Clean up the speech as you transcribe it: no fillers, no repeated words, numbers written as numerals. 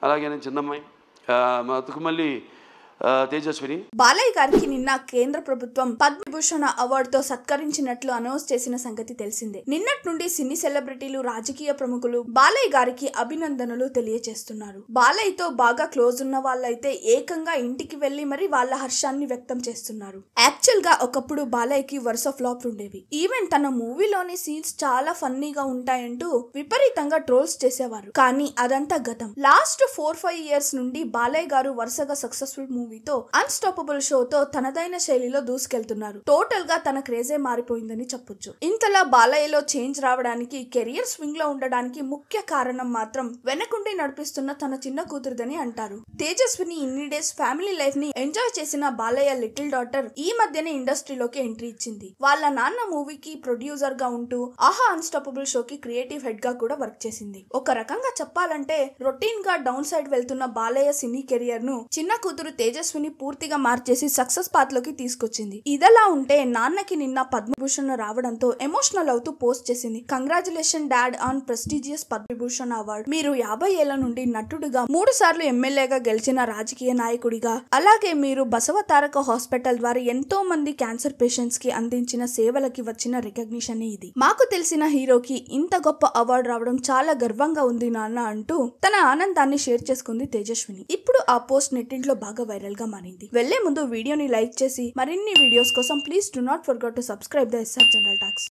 అలాగే చిన్నమ్మాయి మా తుకుమల్లి తేజస్విని. బాలయ్య గారికి నిన్న కేంద్ర ప్రభుత్వం పద్మభూషణ అవార్డుతో సత్కరించినట్లు అనౌన్స్ చేసిన సంగతి తెలిసిందే. నిన్నటి నుండి సినీ సెలబ్రిటీలు, రాజకీయ ప్రముఖులు బాలయ్య గారికి అభినందనలు తెలియజేస్తున్నారు. బాలయ్యతో బాగా క్లోజ్ ఉన్న వాళ్ళైతే ఏకంగా ఇంటికి వెళ్లి మరి వాళ్ళ హర్షాన్ని వ్యక్తం చేస్తున్నారు. యాక్చువల్ గా ఒకప్పుడు బాలయ్యకి వరుస ఫ్లాప్ ఉండేవి. ఈవెన్ తన మూవీలోని సీన్స్ చాలా ఫన్నీగా ఉంటాయంటూ విపరీతంగా ట్రోల్స్ చేసేవారు. కానీ అదంతా గతం. లాస్ట్ 4-5 ఇయర్స్ నుండి బాలయ్య గారు వరుసగా సక్సెస్ఫుల్ మూవీతో, అన్స్టాపబుల్ షోతో తనదైన శైలిలో దూసుకెళ్తున్నారు. టోటల్ గా తన క్రేజే మారిపోయిందని చెప్పొచ్చు. ఇంతలా బాలయ్యలో చేంజ్ రావడానికి, కెరియర్ స్వింగ్ లో ఉండడానికి ముఖ్య కారణం మాత్రం వెనకుండి నడిపిస్తున్న తన చిన్న కూతురుదని అంటారు. తేజస్విని ఇన్ని డేస్ ఫ్యామిలీ లైఫ్ ని ఎంజాయ్ చేసిన బాలయ్య లిటిల్ డాటర్ ఈ మధ్యనే ఇండస్ట్రీలోకి ఎంట్రీ ఇచ్చింది. వాళ్ళ నాన్న మూవీకి ప్రొడ్యూసర్ గా ఉంటూ ఆహా అన్స్టాపబుల్ షోకి క్రియేటివ్ హెడ్ గా కూడా వర్క్ చేసింది. ఒక రకంగా చెప్పాలంటే రొటీన్ గా డౌన్ సైడ్ వెళ్తున్న బాలయ్య సినీ కెరియర్ ను చిన్న కూతురు తేజస్విని పూర్తిగా మార్చేసి సక్సెస్ పాత్ లోకి తీసుకొచ్చింది. ఇదలా ఉంటే నాన్నకి నిన్న పద్మభూషణ్ రావడంతో ఎమోషనల్ అవుతూ పోస్ట్ చేసింది. Congratulation dad on prestigious Padma Bhushan award. మీరు 50 ఏళ్ల నుండి నటుడిగా, 3 సార్లు ఎమ్మెల్యేగా గెలిచిన రాజకీయ నాయకుడిగా, అలాగే మీరు బసవతారక హాస్పిటల్ ద్వారా ఎంతో మంది క్యాన్సర్ పేషెంట్స్ కి అందించిన సేవలకి వచ్చిన రికగ్నిషన్ ఇది. మాకు తెలిసిన హీరోకి ఇంత గొప్ప అవార్డు రావడం చాలా గర్వంగా ఉంది నాన్న అంటూ తన ఆనందాన్ని షేర్ చేసుకుంది తేజస్విని. ఇప్పుడు ఆ పోస్ట్ నెట్టింట్లో బాగా వైరల్ గా మారింది. వెళ్లే ముందు వీడియోని లైక్ చేసి మరిన్ని వీడియోస్ కోసం please do not forget to subscribe the SR general talks.